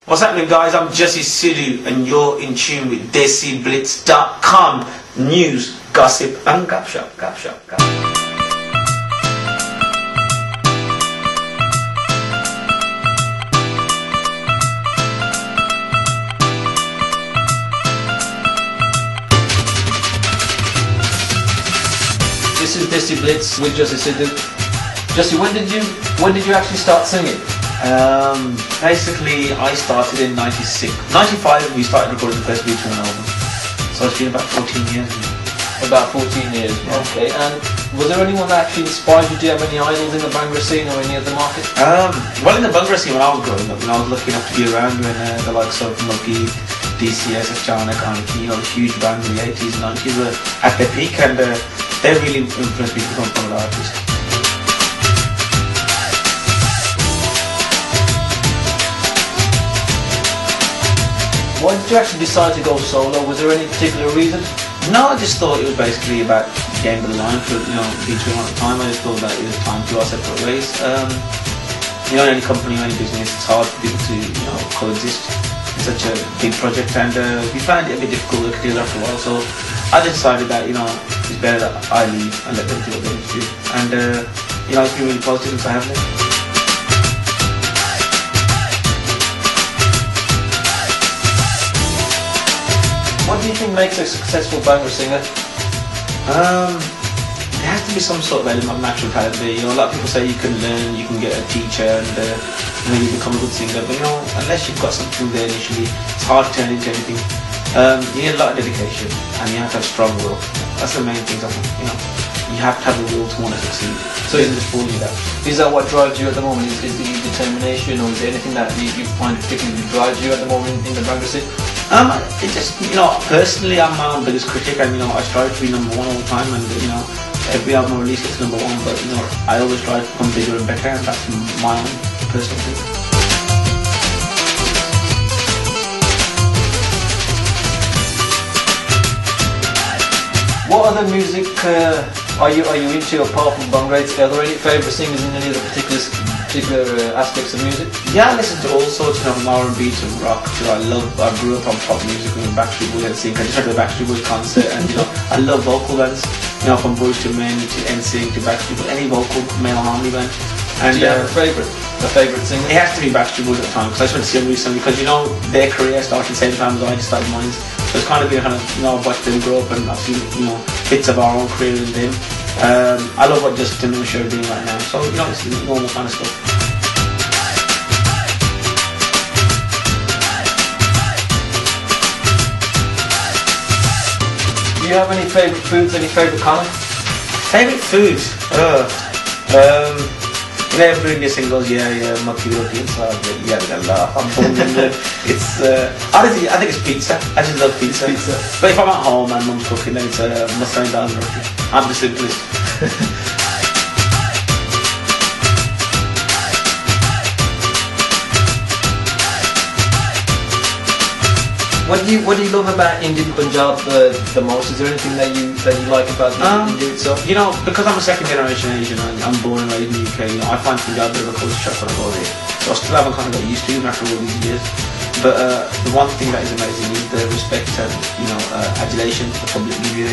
What's happening, guys? I'm Jassi Sidhu and you're in tune with DESIblitz.com. News, gossip and gapshop. This is DESIblitz with Jassi Sidhu. Jassi, when did you actually start singing? Basically, I started in 96. 95, we started recording the first beat for an album. So it's been about 14 years now. About 14 years, okay. And was there anyone that actually inspired you? Do you have any idols in the Bhangra scene or any other market? Well, in the Bhangra scene when I was growing up, when I was lucky enough to be around when the likes of Muggy, DCS, Jana, Kanki, you know, huge bands in the 80s and 90s were at their peak, and they really influenced me to become one of the artists. Why did you actually decide to go solo? Was there any particular reason? No, I just thought it was basically about getting the line for, you know, between at the time. I just thought that it was time to go our separate ways. You know, in any company or any business, it's hard for people to, you know, coexist. It's such a big project, and we found it a bit difficult to do after a while. So I decided that, you know, it's better that I leave and let them do what they need to do. And you know, it's been really positive since I have left. What do you think makes a successful Bhangra singer? There has to be some sort of element of natural talent there. You know, a lot of people say you can learn, you can get a teacher, and you know, you become a good singer. But you know, unless you've got something there initially, it's hard to turn into anything. You need a lot of dedication, and you have to have strong will. That's the main thing. I think, you know, you have to have the will to want to succeed. So it doesn't just fall you that. Is that what drives you at the moment? Is the determination, or is there anything that you find particularly drives you at the moment in the Bhangra scene? It just, you know, personally I'm my own biggest critic, and you know, I strive to be number one all the time, and you know, every album I release it's number one, but you know, I always try to become bigger and better, and that's my own personal thing. What other music are you into apart from Bhangra? Are there any favourite singers in any of the particular aspects of music? Yeah, I listen to all sorts, you know, from R&B to rock to I grew up on pop music with Backstreet Boys and NSYNC. I just went to the Backstreet Boys concert, and you know, I love vocal bands, you know, from Boys to Men to NSYNC to Backstreet Boys, any vocal male harmony band. And do you have a favourite singer? It has to be Backstreet Boys at the time, because I just went to see them recently, because you know, their career started at the same time as I just started mine. So it's kind of been kind of, you know, I've watched them grow up, and I've seen, you know, bits of our own career in them. I love what Justin and Michelle are doing right now, so you know, it's normal kind of stuff. Do you have any favourite foods, any favourite colour? Favourite food? You know, every Indian goes, yeah, maki roti inside, yeah, I'm born in there. It's, honestly, I think it's pizza. I just love pizza. But if I'm at home and mum's cooking, then it's masala dal roti. I'm the simplest. What do you love about Indian Punjab the most? Is there anything that you like about India itself? You know, because I'm a second generation Asian, and I'm born and raised in the UK, you know, I find Punjab a bit of a culture shock when I go there. So I still haven't kind of got used to it after all these years. But the one thing that is amazing is the respect and, you know, adulation the public give you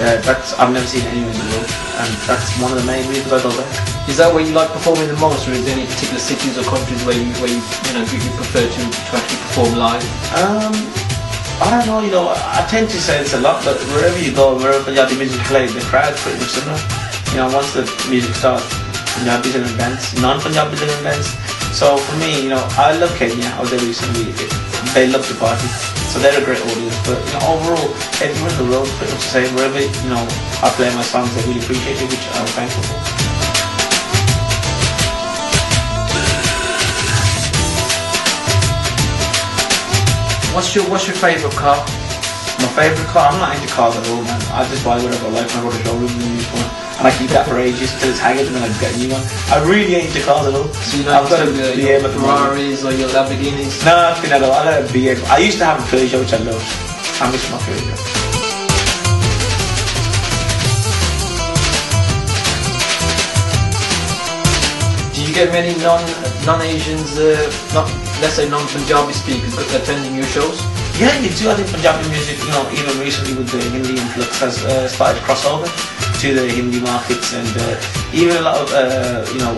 there. I've never seen anywhere in the world, and that's one of the main reasons I go back. Is that where you like performing the most, or is there any particular cities or countries where you prefer to actually perform live? I don't know, you know, I tend to say this a lot, but wherever you go, wherever Punjabi music plays, the crowd's pretty much similar. You know, once the music starts, Punjabis are going to dance, non-Punjabis are going to dance. So for me, you know, I love Kenya. I was there recently. They love to party, so they're a great audience. But you know, overall, everywhere in the world is pretty much the same. Wherever, you know, I play my songs, they really appreciate it, which I'm thankful for. What's your favourite car? My favourite car? I'm not into cars at all, man. I just buy whatever I like, and I go to showrooms and use one, and I keep that for ages till it's haggard, and then I get a new one. I really ain't into cars at all. So you don't have your Ferraris or your Lamborghinis? No, nothing at all. I like a BM. I used to have a Peugeot, which I loved. I miss my Peugeot. Do you get many non-Asians, let's say non-Punjabi speakers attending your shows? Yeah, you do. I think Punjabi music, even recently with the Hindi influx has started to cross over to the Hindi markets, and even a lot of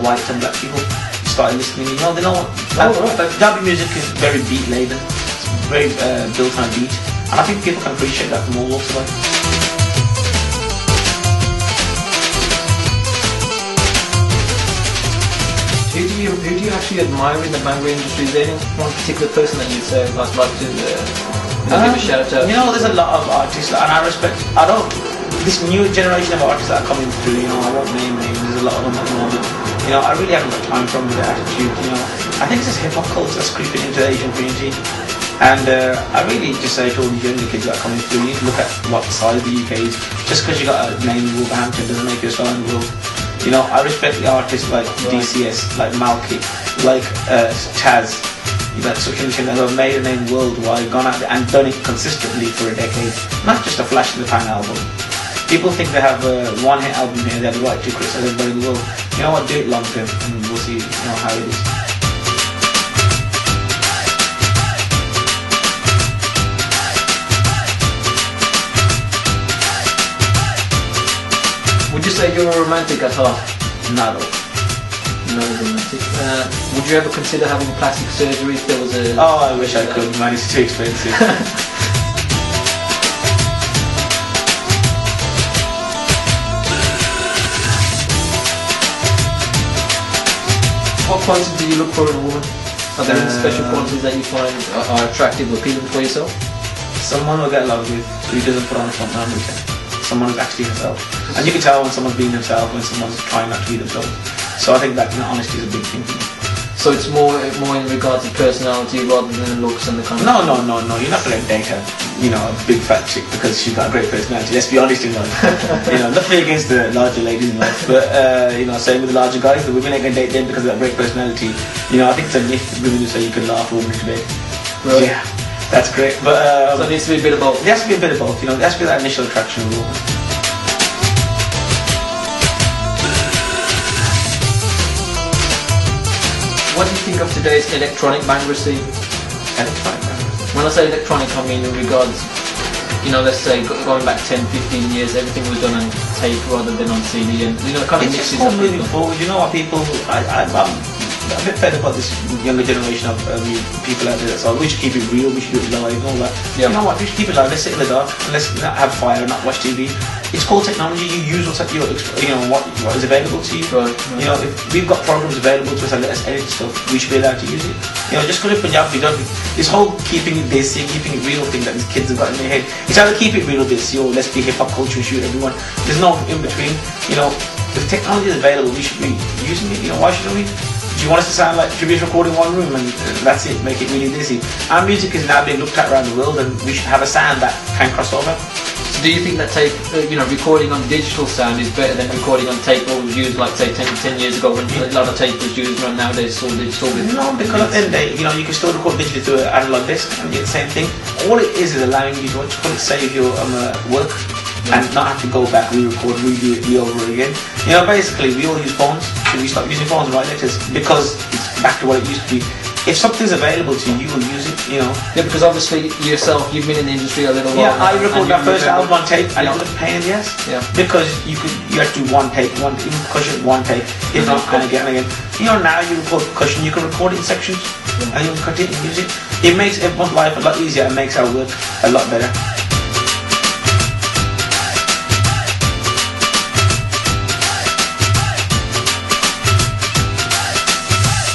white and black people started listening. They know Punjabi music is very beat laden. It's very built on a beat, and I think people can appreciate that from all walks of life. Who do you actually admire in the Bhangra industry? Is there any one particular person that you'd say I'd like to give a shout out? There's a lot of artists, and I respect. This new generation of artists that are coming through. I won't name names. There's a lot of them at the moment. I really haven't got time from the attitude. I think it's this hip hop culture that's creeping into the Asian community, and I really just say to all these younger kids that are coming through, you need to look at what size the UK is. Just because you got a name in Wolverhampton doesn't make you a star in the world. I respect the artists like DCS, like Malky, like Chaz, like such and such that have made a name worldwide, gone out there and done it consistently for a decade. Not just a flash in the pan album. People think they have a one-hit album here, they have the right to criticize everybody in the world. You know what, do it long term and we'll see how it is. Would you say you're a romantic at heart? Not at all. No romantic. Would you ever consider having plastic surgery if there was a... Oh, I wish I could, man, it's too expensive. What qualities do you look for in a woman? Are there any special qualities that you find are attractive or appealing for yourself? Someone will get along with who doesn't put on a front man routine. Someone who's actually himself. And you can tell when someone's being themselves, when someone's trying not to be themselves. So I think that honesty is a big thing for me. So it's more in regards to personality rather than looks and the kind of... No. You're not going to date a big fat chick because she's got a great personality. Let's be honest in life. Nothing against the larger ladies in life, but same with the larger guys. The women ain't going to date them because of that great personality. I think it's a myth women who say you can laugh a woman to date. Really? Yeah, that's great. But so it needs to be a bit of both. There has to be a bit of both. There has to be that initial attraction of the woman. What do you think of today's electronic Bhangra scene? Electronic Bhangra? When I say electronic, I mean in regards, let's say going back 10, 15 years, everything was done on tape rather than on CD, and kind of mixes up. Moving forward, what people, I'm a bit fed about this younger generation of people out there. So we should keep it real, we should do it live and all that. Yeah. You know what, we should keep it live, let's sit in the dark, and let's not have fire and not watch TV. It's called technology, you use what's at your, what is available to you. Right. If we've got programs available to us and let us edit stuff, we should be allowed to use it. Just because of Punjabi, this whole keeping it desi, keeping it real thing that these kids have got in their head, it's either keep it real desi or let's be hip hop culture and shoot everyone. There's no in between. If technology is available, we should be using it. Why shouldn't we? Do you want us to sound like should we just record in one room and that's it, make it really dizzy? Our music is now being looked at around the world, and we should have a sound that can cross over. So do you think that tape, recording on digital sound is better than recording on tape what was used like say 10 years ago when a lot of tape was used, and nowadays it's all digital? No, because at the end of the day, you can still record digitally through an analog disc and get the same thing. All it is allowing you to save your work. Yeah. And not have to go back, re-record, redo it, over again. Basically, we all use phones. Should we stop using phones and write letters? Because it's back to what it used to be. If something's available to you, you will use it, Yeah, because obviously yourself, you've been in the industry a little while. Yeah, I recorded that first album on tape, and it was a pain in the ass. Yeah. Because you had to do one take, percussion, one take, if not, and again. Now you record percussion, you can record it in sections, and you can cut it and use it. It makes everyone's life a lot easier and makes our work a lot better.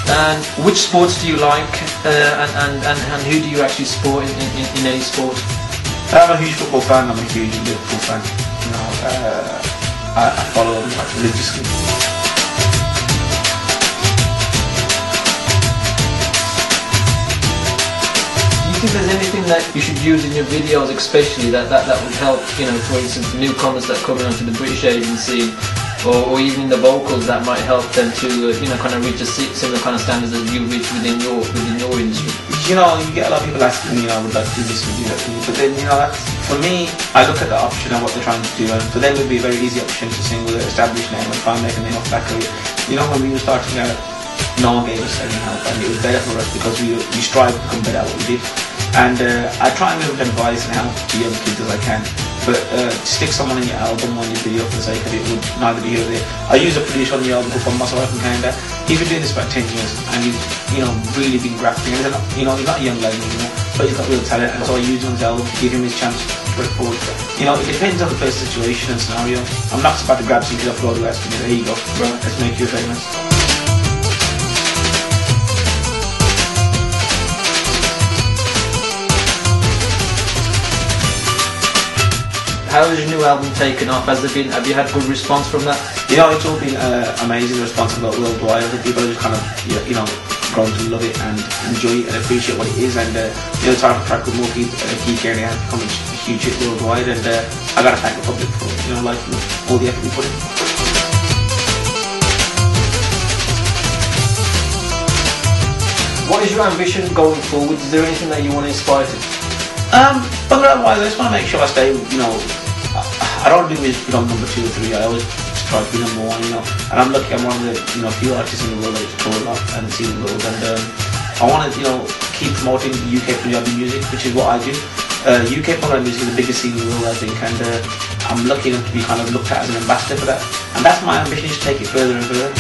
And which sports do you like, and who do you actually support in any sport? I'm a huge football fan. I'm a huge Liverpool fan. I follow them religiously. Do you think there's anything that you should use in your videos, especially that would help, for instance, newcomers that are coming onto the British Asian scene? Or even the vocals that might help them to, kind of reach a similar kind of standards as you reach within your industry. You get a lot of people asking me, I would like to do this with you, but then, for me, I look at the option of what they're trying to do, and for them it would be a very easy option to sing with an established name and try and make a name off the back of it. When we were starting out, no one gave us any help, and it was better for us because we strive to become better at what we did. And I try and give advice and help to young kids as I can. But to stick someone in your album on your video for the sake of it would neither be here nor there. I use a producer on the album called myself from Canada. He's been doing this for about 10 years, and he's really been grafting. And he's not a young lad anymore, but he's got real talent. And so I use him on his album to give him his chance to break forward. It depends on the person's situation and scenario. I'm not just about to grab some kid off the road and ask him, there you go, bro, let's make you famous. How has your new album taken off? Have you had good response from that? It's all been amazing response about worldwide. I think people are just kind of grown to love it and enjoy it and appreciate what it is. And the type of track with more key care has become a huge hit worldwide. And I got to thank the public for liking all the effort we put in. What is your ambition going forward? Is there anything that you want to aspire to? Bhangra wise, I just want to make sure I stay, I don't do music on number 2 or 3. I always try to be number 1, and I'm lucky I'm one of the, few artists in the world that tour a lot and see the world, and I want to, keep promoting UK Punjabi music, which is what I do. UK Bhangra music is the biggest scene in the world, I think, and I'm lucky enough to be kind of looked at as an ambassador for that, and that's my ambition, is to take it further and further.